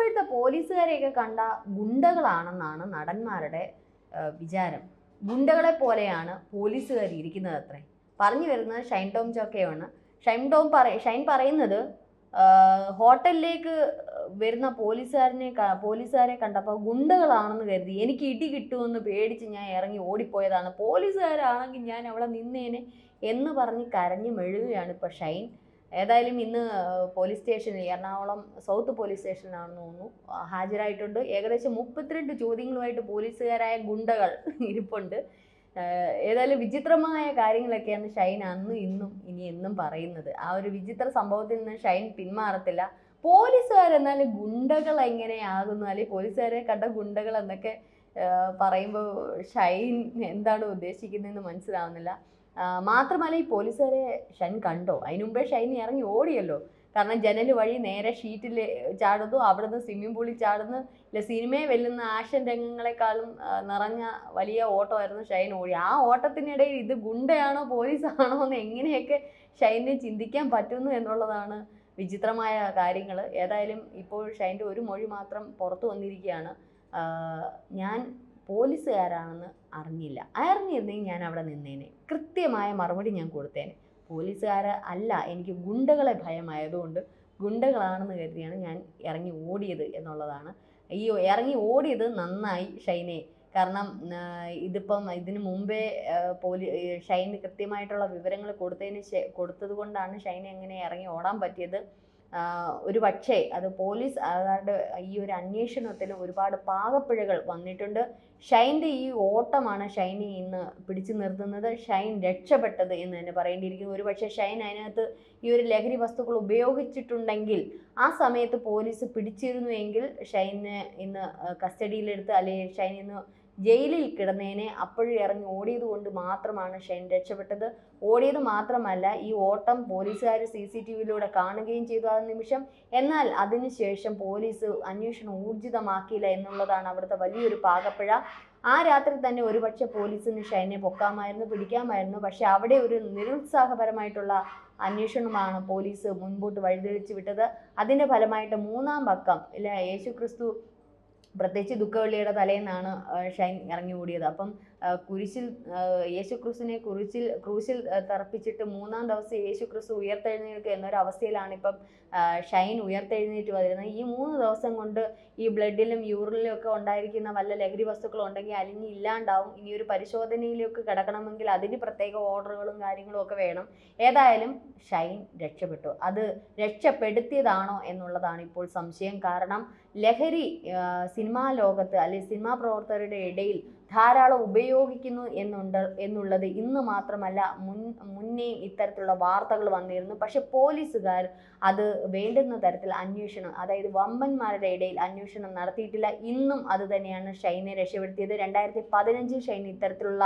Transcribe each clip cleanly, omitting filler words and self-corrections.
ഇപ്പോഴത്തെ പോലീസുകാരെയൊക്കെ കണ്ട ഗുണ്ടകളാണെന്നാണ് നടന്മാരുടെ വിചാരം. ഗുണ്ടകളെ പോലെയാണ് പോലീസുകാർ ഇരിക്കുന്നത് അത്രേ. പറഞ്ഞു വരുന്നത് ഷൈൻ ടോം ചോക്കയാണ്. ഷൈൻ പറയുന്നത് ഹോട്ടലിലേക്ക് വരുന്ന പോലീസുകാരെ കണ്ടപ്പോൾ ഗുണ്ടകളാണെന്ന് കരുതി എനിക്ക് ഇടി കിട്ടുമെന്ന് പേടിച്ച് ഞാൻ ഇറങ്ങി ഓടിപ്പോയതാണ്, പോലീസുകാരാണെങ്കിൽ ഞാൻ അവിടെ നിന്നേനെ എന്ന് പറഞ്ഞ് കരഞ്ഞു മെഴുകുകയാണ് ഇപ്പോൾ ഷൈൻ. ഏതായാലും ഇന്ന് പോലീസ് സ്റ്റേഷനിൽ, എറണാകുളം സൗത്ത് പോലീസ് സ്റ്റേഷനിലാണെന്ന് തോന്നുന്നു, ഹാജരായിട്ടുണ്ട്. ഏകദേശം 32 ചോദ്യങ്ങളുമായിട്ട് പോലീസുകാരായ ഗുണ്ടകൾ ഇരിപ്പുണ്ട്. ഏതായാലും വിചിത്രമായ കാര്യങ്ങളൊക്കെയാണ് ഷൈൻ അന്നും ഇന്നും ഇനി എന്നും പറയുന്നത്. ആ ഒരു വിചിത്ര സംഭവത്തിൽ നിന്ന് ഷൈൻ പിന്മാറത്തില്ല. പോലീസുകാരെന്നാലും ഗുണ്ടകൾ എങ്ങനെയാകുന്നു, അല്ലെങ്കിൽ പോലീസുകാരെ കണ്ട ഗുണ്ടകൾ എന്നൊക്കെ പറയുമ്പോൾ ഷൈൻ എന്താണ് ഉദ്ദേശിക്കുന്നതെന്ന് മനസ്സിലാവുന്നില്ല. മാത്രമല്ല ഈ പോലീസുകാരെ ഷൈൻ കണ്ടോ? അതിനു മുമ്പേ ഷൈൻ ഇറങ്ങി ഓടിയല്ലോ. കാരണം ജനൽ വഴി നേരെ ഷീറ്റിൽ ചാടുന്നു, അവിടുന്ന് സ്വിമ്മിംഗ് പൂളിൽ ചാടുന്നു. ഇല്ല, സിനിമയെ വെല്ലുന്ന ആക്ഷൻ രംഗങ്ങളെക്കാളും നിറഞ്ഞ വലിയ ഓട്ടമായിരുന്നു ഷൈൻ ഓടി. ആ ഓട്ടത്തിനിടയിൽ ഇത് ഗുണ്ടയാണോ പോലീസാണോ എന്ന് എങ്ങനെയൊക്കെ ഷൈനിന് ചിന്തിക്കാൻ പറ്റുന്നു എന്നുള്ളതാണ് വിചിത്രമായ കാര്യങ്ങൾ. ഏതായാലും ഇപ്പോൾ ഷൈൻ്റെ ഒരു മൊഴി മാത്രം പുറത്തു വന്നിരിക്കുകയാണ്. ഞാൻ പോലീസുകാരാണെന്ന് അറിഞ്ഞിരുന്നെങ്കിൽ ഞാൻ അവിടെ നിന്നേനെ, കൃത്യമായ മറുപടി ഞാൻ കൊടുത്തേനെ. പോലീസുകാരെ അല്ല, എനിക്ക് ഗുണ്ടകളെ ഭയമായതുകൊണ്ട് ഗുണ്ടകളാണെന്ന് കരുതിയാണ് ഞാൻ ഇറങ്ങി ഓടിയത് എന്നുള്ളതാണ്. ഈ ഇറങ്ങി ഓടിയത് നന്നായി ഷൈനെ. കാരണം ഇതിന് മുമ്പേ ഷൈന് കൃത്യമായിട്ടുള്ള വിവരങ്ങൾ കൊടുത്തത് കൊണ്ടാണ് ഷൈന് എങ്ങനെ ഇറങ്ങി ഓടാൻ പറ്റിയത്. ഒരു പക്ഷേ അത് പോലീസുകാരുടെ ഈ ഒരു അന്വേഷണത്തിൽ ഒരുപാട് പാകപ്പിഴകൾ വന്നിട്ടുണ്ട്. ഷൈൻ്റെ ഈ ഓട്ടമാണ് ഷൈനെ ഇന്ന് പിടിച്ചു നിർത്തുന്നത്. ഷൈൻ രക്ഷപ്പെട്ടത് എന്ന് തന്നെ പറയേണ്ടിയിരിക്കുന്നു. ഒരു പക്ഷേ ഷൈൻ അതിനകത്ത് ഈ ഒരു ലഹരി വസ്തുക്കൾ ഉപയോഗിച്ചിട്ടുണ്ടെങ്കിൽ ആ സമയത്ത് പോലീസ് പിടിച്ചിരുന്നുവെങ്കിൽ ഷൈനെ ഇന്ന് കസ്റ്റഡിയിലെടുത്ത്, അല്ലെങ്കിൽ ഷൈൻ ഇന്ന് ജയിലിൽ കിടന്നേനെ. അപ്പോഴും ഇറങ്ങി ഓടിയത് കൊണ്ട് മാത്രമാണ് ഷൈൻ രക്ഷപ്പെട്ടത്. ഓടിയത് മാത്രമല്ല, ഈ ഓട്ടം പോലീസുകാർ CCTVയിലൂടെ കാണുകയും ചെയ്തു ആ നിമിഷം. എന്നാൽ അതിനുശേഷം പോലീസ് അന്വേഷണം ഊർജിതമാക്കിയില്ല എന്നുള്ളതാണ് അവിടുത്തെ വലിയൊരു പാകപ്പിഴ. ആ രാത്രി തന്നെ ഒരുപക്ഷെ പോലീസിന് ഷൈനെ പൊക്കാമായിരുന്നു, പിടിക്കാമായിരുന്നു. പക്ഷെ അവിടെ ഒരു നിരുത്സാഹപരമായിട്ടുള്ള അന്വേഷണമാണ് പോലീസ് മുൻപോട്ട് വഴിതെളിച്ചു വിട്ടത്. അതിൻ്റെ ഫലമായിട്ട് മൂന്നാം പക്കം ഇല്ല, യേശുക്രിസ്തു പ്രത്യേകിച്ച് ദുഃഖവെള്ളിയുടെ തലേന്നാണ് ഷൈൻ ഇറങ്ങി ഓടിയത്. അപ്പം യേശുക്രിസ്തുവിനെ ക്രൂശിൽ തറപ്പിച്ചിട്ട് മൂന്നാം ദിവസം യേശുക്രിസ്തു ഉയർത്തെഴുന്നേൽക്കുക എന്നൊരവസ്ഥയിലാണ് ഇപ്പം ഷൈൻ ഉയർത്തെഴുന്നേറ്റ് വരുന്നത്. ഈ 3 ദിവസം കൊണ്ട് ഈ ബ്ലഡിലും യൂറിനിലും ഒക്കെ ഉണ്ടായിരിക്കുന്ന വല്ല ലഹരി വസ്തുക്കളും ഉണ്ടെങ്കിൽ അലിഞ്ഞ് ഇല്ലാണ്ടാവും. ഇനി ഒരു പരിശോധനയിലേക്ക് കിടക്കണമെങ്കിൽ അതിന് പ്രത്യേക ഓർഡറുകളും കാര്യങ്ങളും ഒക്കെ വേണം. ഏതായാലും ഷൈൻ രക്ഷപ്പെട്ടു. അത് രക്ഷപ്പെടുത്തിയതാണോ എന്നുള്ളതാണ് ഇപ്പോൾ സംശയം. കാരണം ലഹരി സിനിമാ ലോകത്ത് അല്ലെങ്കിൽ സിനിമാ പ്രവർത്തകരുടെ ഇടയിൽ ധാരാളം ഉപയോഗിക്കുന്നു എന്നുള്ളത് ഇന്ന് മാത്രമല്ല, മുന്നേ ഇത്തരത്തിലുള്ള വാർത്തകൾ വന്നിരുന്നു. പക്ഷെ പോലീസുകാർ അത് വേണ്ടുന്ന തരത്തിൽ അന്വേഷണം, അതായത് വമ്പന്മാരുടെ ഇടയിൽ അന്വേഷണം നടത്തിയിട്ടില്ല. ഇന്നും അത് തന്നെയാണ് ഷൈനെ രക്ഷപ്പെടുത്തിയത്. 2015 ഷൈൻ ഇത്തരത്തിലുള്ള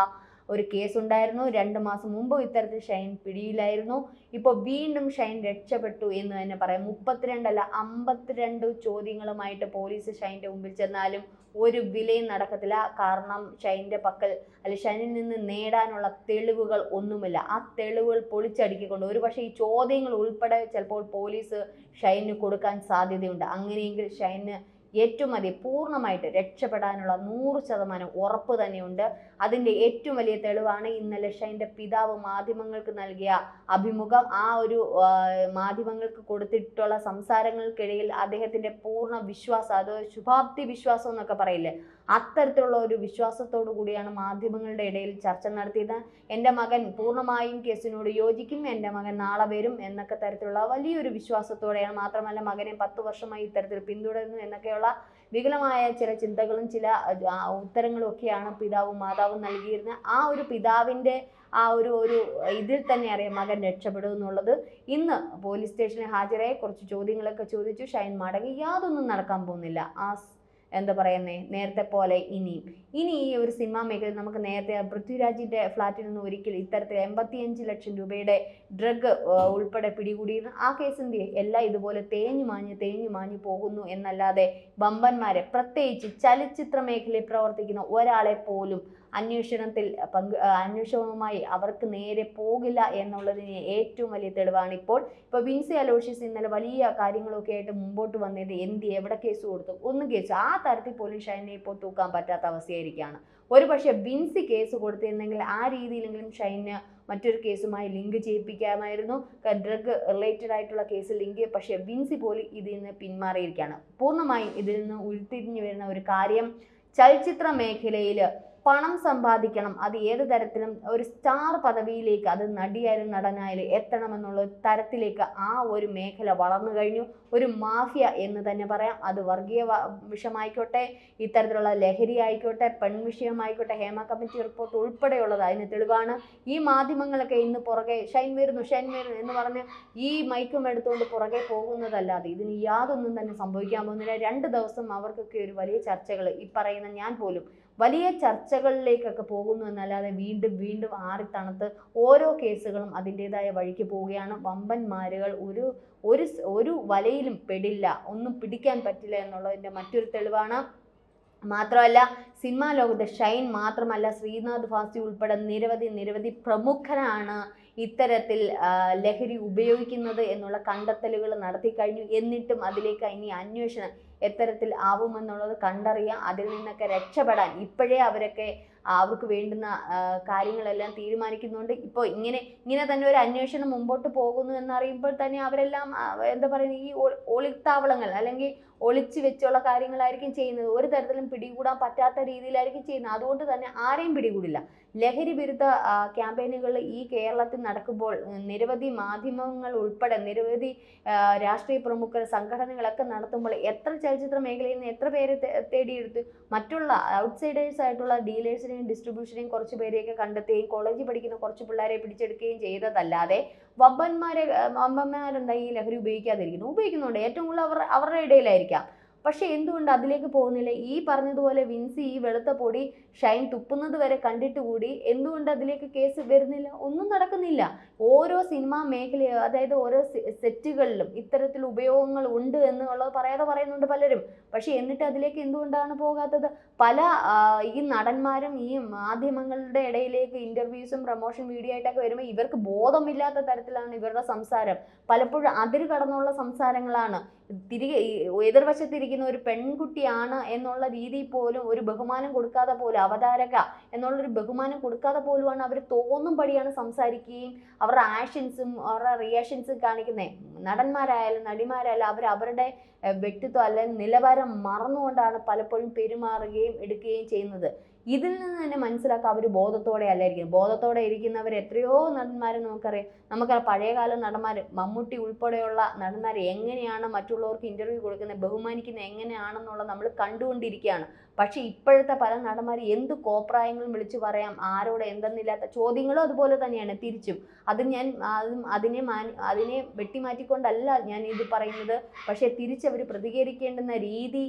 ഒരു കേസുണ്ടായിരുന്നു. 2 മാസം മുമ്പ് ഇത്തരത്തിൽ ഷൈൻ പിടിയിലായിരുന്നു. ഇപ്പോൾ വീണ്ടും ഷൈൻ രക്ഷപ്പെട്ടു എന്ന് തന്നെ പറയാം. 32 അല്ല 52 ചോദ്യങ്ങളുമായിട്ട് പോലീസ് ഷൈൻ്റെ മുമ്പിൽ ചെന്നാലും ഒരു വിലയും നടക്കത്തില്ല. കാരണം ഷൈൻ്റെ പക്കൽ അല്ലെങ്കിൽ ഷൈനിൽ നിന്ന് നേടാനുള്ള തെളിവുകൾ ഒന്നുമില്ല. ആ തെളിവുകൾ പൊളിച്ചടുക്കിക്കൊണ്ട് ഒരുപക്ഷെ ഈ ചോദ്യങ്ങൾ ഉൾപ്പെടെ ചിലപ്പോൾ പോലീസ് ഷൈന് കൊടുക്കാൻ സാധ്യതയുണ്ട്. അങ്ങനെയെങ്കിൽ ഷൈന് ഏറ്റവും അധികം പൂർണ്ണമായിട്ട് രക്ഷപ്പെടാനുള്ള 100% ഉറപ്പ് തന്നെയുണ്ട്. അതിൻ്റെ ഏറ്റവും വലിയ തെളിവാണ് ഇന്നലെ ഷൈൻ്റെ പിതാവ് മാധ്യമങ്ങൾക്ക് നൽകിയ അഭിമുഖം. ആ ഒരു മാധ്യമങ്ങൾക്ക് കൊടുത്തിട്ടുള്ള സംസാരങ്ങൾക്കിടയിൽ അദ്ദേഹത്തിൻ്റെ പൂർണ്ണ വിശ്വാസം, അത് ശുഭാപ്തി വിശ്വാസം എന്നൊക്കെ പറയില്ലേ, അത്തരത്തിലുള്ള ഒരു വിശ്വാസത്തോടു കൂടിയാണ് മാധ്യമങ്ങളുടെ ഇടയിൽ ചർച്ച നടത്തിയത്. എൻ്റെ മകൻ പൂർണ്ണമായും കേസിനോട് യോജിക്കും, എൻ്റെ മകൻ നാളെ വരും എന്നൊക്കെ തരത്തിലുള്ള വലിയൊരു വിശ്വാസത്തോടെയാണ്. മാത്രമല്ല മകനെ 10 വർഷമായി ഇത്തരത്തിൽ പിന്തുടരുന്നു എന്നൊക്കെയുള്ള വികലമായ ചില ചിന്തകളും ചില ഉത്തരങ്ങളും ഒക്കെയാണ് പിതാവും മാതാവും നൽകിയിരുന്നത്. ആ ഒരു പിതാവിൻ്റെ ആ ഒരു ഇതിൽ തന്നെ അറിയാം മകൻ രക്ഷപ്പെടും എന്നുള്ളത്. ഇന്ന് പോലീസ് സ്റ്റേഷനിൽ ഹാജരായി കുറച്ച് ചോദ്യങ്ങളൊക്കെ ചോദിച്ചു. ഷൈൻ മടങ്ങി. യാതൊന്നും നടക്കാൻ പോകുന്നില്ല. എന്താ പറയുന്നേ, നേരത്തെ പോലെ ഇനി ഈ ഒരു സിനിമാ മേഖലയിൽ നമുക്ക് നേരത്തെ പൃഥ്വിരാജിൻ്റെ ഫ്ലാറ്റിൽ നിന്ന് ഒരിക്കൽ ഇത്തരത്തിൽ 85 ലക്ഷം രൂപയുടെ ഡ്രഗ് ഉൾപ്പെടെ പിടികൂടിയിരുന്നു. ആ കേസിൻ്റെ എല്ലാം ഇതുപോലെ തേഞ്ഞു മാഞ്ഞു പോകുന്നു എന്നല്ലാതെ വമ്പന്മാരെ, പ്രത്യേകിച്ച് ചലച്ചിത്ര മേഖലയിൽ പ്രവർത്തിക്കുന്ന ഒരാളെ പോലും അന്വേഷണത്തിൽ അന്വേഷണവുമായി അവർക്ക് നേരെ പോകില്ല എന്നുള്ളതിന് ഏറ്റവും വലിയ തെളിവാണ് ഇപ്പോൾ വിൻസി അലോഷ്യസ് ഇന്നലെ വലിയ കാര്യങ്ങളൊക്കെ ആയിട്ട് മുമ്പോട്ട് വന്നിട്ട് എവിടെ കേസ് കൊടുത്തു, ഒന്നും കേസ് ആ തരത്തിൽ പോലും ഷൈനെ ഇപ്പോൾ തൂക്കാൻ പറ്റാത്ത അവസ്ഥയായിരിക്കുകയാണ്. ഒരു പക്ഷേ വിൻസി കേസ് കൊടുത്തിരുന്നെങ്കിൽ ആ രീതിയിലെങ്കിലും ഷൈന് മറ്റൊരു കേസുമായി ലിങ്ക് ചെയ്യിപ്പിക്കാമായിരുന്നു, ഡ്രഗ് റിലേറ്റഡ് ആയിട്ടുള്ള കേസ് ലിങ്ക്. പക്ഷേ വിൻസി പോലും ഇതിൽ നിന്ന് പിന്മാറിയിരിക്കുകയാണ്. പൂർണ്ണമായും ഇതിൽ നിന്ന് ഉരുത്തിരിഞ്ഞു വരുന്ന ഒരു കാര്യം, ചലച്ചിത്ര മേഖലയിൽ പണം സമ്പാദിക്കണം, അത് ഏത് തരത്തിലും ഒരു സ്റ്റാർ പദവിയിലേക്ക്, അത് നടിയായാലും നടനായാലും എത്തണമെന്നുള്ള ഒരു തരത്തിലേക്ക് ആ ഒരു മേഖല വളർന്നു കഴിഞ്ഞു. ഒരു മാഫിയ എന്ന് തന്നെ പറയാം. അത് വർഗീയ വിഷയമായിക്കോട്ടെ, ഇത്തരത്തിലുള്ള ലഹരി ആയിക്കോട്ടെ, പെൺവിഷയമായിക്കോട്ടെ, ഹേമ കമ്മിറ്റി റിപ്പോർട്ട് ഉൾപ്പെടെയുള്ളത് അതിന് തെളിവാണ്. ഈ മാധ്യമങ്ങളൊക്കെ ഇന്ന് പുറകെ ഷൈൻ വരുന്നു എന്ന് പറഞ്ഞ് ഈ മൈക്കും എടുത്തുകൊണ്ട് പുറകെ പോകുന്നതല്ലാതെ ഇതിന് യാതൊന്നും തന്നെ സംഭവിക്കാൻ പോകുന്നില്ല. 2 ദിവസം അവർക്കൊക്കെ ഒരു വലിയ ചർച്ചകൾ, ഈ പറയുന്ന ഞാൻ പോലും വലിയ ചർച്ചകളിലേക്കൊക്കെ പോകുന്നു എന്നല്ലാതെ വീണ്ടും ആറിത്തണുത്ത് ഓരോ കേസുകളും അതിൻ്റെതായ വഴിക്ക് പോവുകയാണ്. വമ്പന്മാരുകൾ ഒരു വലയിലും പെടില്ല, ഒന്നും പിടിക്കാൻ പറ്റില്ല എന്നുള്ളതിൻ്റെ മറ്റൊരു തെളിവാണ്. മാത്രമല്ല സിനിമാ ലോകത്തെ ഷൈൻ മാത്രമല്ല, ശ്രീനാഥ് ഭാസി ഉൾപ്പെടെ നിരവധി പ്രമുഖരാണ് ഇത്തരത്തിൽ ലഹരി ഉപയോഗിക്കുന്നത് എന്നുള്ള കണ്ടെത്തലുകൾ നടത്തി കഴിഞ്ഞു. എന്നിട്ടും അതിലേക്ക് ഇനി അന്വേഷണം എത്തരത്തിൽ ആവുമെന്നുള്ളത് കണ്ടറിയാം. അതിൽ നിന്നൊക്കെ രക്ഷപ്പെടാൻ ഇപ്പോഴേ അവർക്ക് വേണ്ടുന്ന കാര്യങ്ങളെല്ലാം തീരുമാനിക്കുന്നുണ്ട്. ഇപ്പോൾ ഇങ്ങനെ തന്നെ ഒരു അന്വേഷണം മുമ്പോട്ട് പോകുന്നു എന്നറിയുമ്പോൾ തന്നെ അവരെല്ലാം എന്താ പറയുക, ഈ ഒളിത്താവളങ്ങൾ അല്ലെങ്കിൽ ഒളിച്ചു വെച്ചുള്ള കാര്യങ്ങളായിരിക്കും ചെയ്യുന്നത്. ഒരു തരത്തിലും പിടികൂടാൻ പറ്റാത്ത രീതിയിലായിരിക്കും ചെയ്യുന്നത്. അതുകൊണ്ട് തന്നെ ആരെയും പിടികൂടില്ല. ലഹരി വിരുദ്ധ ക്യാമ്പയിനുകൾ ഈ കേരളത്തിൽ നടക്കുമ്പോൾ നിരവധി മാധ്യമങ്ങൾ ഉൾപ്പെടെ നിരവധി രാഷ്ട്രീയ പ്രമുഖർ സംഘടനകളൊക്കെ നടത്തുമ്പോൾ എത്ര ചലച്ചിത്ര മേഖലയിൽ നിന്ന് എത്ര പേരെ തേടിയെടുത്ത് മറ്റുള്ള ഔട്ട്സൈഡേഴ്സ് ആയിട്ടുള്ള ഡീലേഴ്സിനെയും ഡിസ്ട്രിബ്യൂഷനെയും കുറച്ച് പേരെയൊക്കെ കണ്ടെത്തുകയും കോളേജിൽ പഠിക്കുന്ന കുറച്ച് പിള്ളേരെ പിടിച്ചെടുക്കുകയും ചെയ്തതല്ലാതെ വമ്പന്മാരെന്താ ഈ ലഹരി ഉപയോഗിക്കുന്നുണ്ട്. ഏറ്റവും കൂടുതൽ അവരുടെ ഇടയിലായിരിക്കാം. പക്ഷെ എന്തുകൊണ്ട് അതിലേക്ക് പോകുന്നില്ല? ഈ പറഞ്ഞതുപോലെ വിൻസി ഈ വെളുത്ത പൊടി ഷൈൻ തുപ്പുന്നത് വരെ കണ്ടിട്ട് കൂടി എന്തുകൊണ്ട് അതിലേക്ക് കേസ് വരുന്നില്ല? ഒന്നും നടക്കുന്നില്ല. ഓരോ സിനിമാ മേഖലയോ അതായത് ഓരോ സെറ്റുകളിലും ഇത്തരത്തിൽ ഉപയോഗങ്ങൾ ഉണ്ട് എന്നുള്ളത് പറയാതെ പറയുന്നുണ്ട് പലരും. പക്ഷെ എന്നിട്ട് അതിലേക്ക് എന്തുകൊണ്ടാണ് പോകാത്തത്? പല ഈ നടന്മാരും ഈ മാധ്യമങ്ങളുടെ ഇടയിലേക്ക് ഇന്റർവ്യൂസും പ്രൊമോഷൻ വീഡിയോ ആയിട്ടൊക്കെ വരുമ്പോൾ ഇവർക്ക് ബോധമില്ലാത്ത തരത്തിലാണ് ഇവരുടെ സംസാരം. പലപ്പോഴും അതിര് കടന്നുള്ള സംസാരങ്ങളാണ്. തിരികെ എതിർവശത്തിരിക്കുന്ന ഒരു പെൺകുട്ടിയാണ് എന്നുള്ള രീതിയിൽ പോലും ഒരു ബഹുമാനം കൊടുക്കാതെ പോലും, അവതാരക എന്നുള്ളൊരു ബഹുമാനം കൊടുക്കാതെ പോലുമാണ് അവർ തോന്നുംപടിയാണ് സംസാരിക്കുകയും അവരുടെ ആക്ഷൻസും അവരുടെ റിയാക്ഷൻസും കാണിക്കുന്നത്. നടന്മാരായാലും നടിമാരായാലും അവരുടെ വ്യക്തിത്വം അല്ലെങ്കിൽ നിലവാരം മറന്നുകൊണ്ടാണ് പലപ്പോഴും പെരുമാറുകയും എടുക്കുകയും ചെയ്യുന്നത്. ഇതിൽ നിന്ന് തന്നെ മനസ്സിലാക്കാം അവർ ബോധത്തോടെ അല്ലായിരിക്കും. ബോധത്തോടെ ഇരിക്കുന്നവർ എത്രയോ നടന്മാരെ നമുക്കറിയാം. പഴയകാല നടന്മാർ, മമ്മൂട്ടി ഉൾപ്പെടെയുള്ള നടന്മാർ എങ്ങനെയാണ് മറ്റുള്ളവർക്ക് ഇന്റർവ്യൂ കൊടുക്കുന്നത്, ബഹുമാനിക്കുന്നത് എങ്ങനെയാണെന്നുള്ളത് നമ്മൾ കണ്ടുകൊണ്ടിരിക്കുകയാണ്. പക്ഷെ ഇപ്പോഴത്തെ പല നടന്മാർ എന്ത് കോപ്രായങ്ങളും വിളിച്ചു പറയാം, ആരോട് എന്തെന്നില്ലാത്ത ചോദ്യങ്ങളും അതുപോലെ തന്നെയാണ് തിരിച്ചും. അതിനെ വെട്ടിമാറ്റിക്കൊണ്ടല്ല ഞാൻ ഇത് പറയുന്നത്. പക്ഷെ തിരിച്ചവർ പ്രതികരിക്കേണ്ടുന്ന രീതി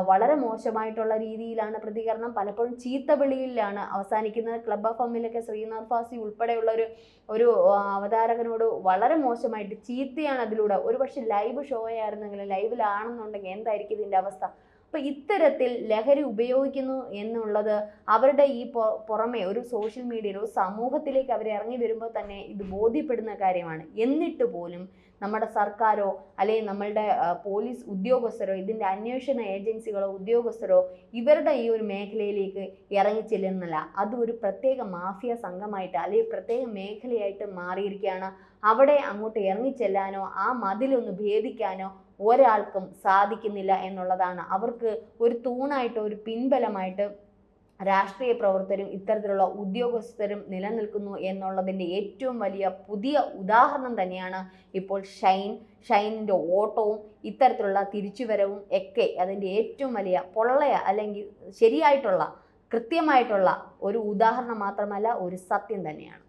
വളരെ മോശമായിട്ടുള്ള രീതിയിലാണ് പ്രതികരണം. പലപ്പോഴും ചീത്ത വിളിയിലാണ് അവസാനിക്കുന്നത്. ക്ലബ് ഓഫ് എമ്മിലൊക്കെ ശ്രീനാഥ് ഭാസി ഉൾപ്പെടെയുള്ള ഒരു അവതാരകനോട് വളരെ മോശമായിട്ട് ചീത്തയാണ് അതിലൂടെ. ഒരു പക്ഷെ ലൈവ് ഷോ ആയിരുന്നെങ്കിൽ, ലൈവിലാണെന്നുണ്ടെങ്കിൽ എന്തായിരിക്കും ഇതിൻ്റെ അവസ്ഥ? അപ്പോൾ ഇത്തരത്തിൽ ലഹരി ഉപയോഗിക്കുന്നു എന്നുള്ളത് അവരുടെ ഈ പുറമെ ഒരു സോഷ്യൽ മീഡിയയിലോ സമൂഹത്തിലേക്ക് അവർ ഇറങ്ങി വരുമ്പോൾ തന്നെ ഇത് ബോധ്യപ്പെടുന്ന കാര്യമാണ്. എന്നിട്ട് പോലും നമ്മുടെ സർക്കാരോ അല്ലെങ്കിൽ നമ്മളുടെ പോലീസ് ഉദ്യോഗസ്ഥരോ ഇതിൻ്റെ അന്വേഷണ ഏജൻസികളോ ഉദ്യോഗസ്ഥരോ ഇവരുടെ ഈ ഒരു മേഖലയിലേക്ക് ഇറങ്ങിച്ചെല്ലുന്നില്ല. അത് ഒരു പ്രത്യേക മാഫിയ സംഘമായിട്ട് അല്ലെങ്കിൽ പ്രത്യേക മേഖലയായിട്ട് മാറിയിരിക്കുകയാണ്. അവിടെ അങ്ങോട്ട് ഇറങ്ങിച്ചെല്ലാനോ ആ മതിലൊന്ന് ഭേദിക്കാനോ ഒരാൾക്കും സാധിക്കുന്നില്ല എന്നുള്ളതാണ്. അവർക്ക് ഒരു തൂണായിട്ട് ഒരു പിൻബലമായിട്ട് രാഷ്ട്രീയ പ്രവർത്തകരും ഇത്തരത്തിലുള്ള ഉദ്യോഗസ്ഥരും നിലനിൽക്കുന്നു എന്നുള്ളതിൻ്റെ ഏറ്റവും വലിയ പുതിയ ഉദാഹരണം തന്നെയാണ് ഇപ്പോൾ ഷൈനിൻ്റെ ഓട്ടവും ഇത്തരത്തിലുള്ള തിരിച്ചുവരവും ഒക്കെ. അതിൻ്റെ ഏറ്റവും വലിയ പൊള്ളയ അല്ലെങ്കിൽ ശരിയായിട്ടുള്ള കൃത്യമായിട്ടുള്ള ഒരു ഉദാഹരണം മാത്രമല്ല, ഒരു സത്യം തന്നെയാണ്.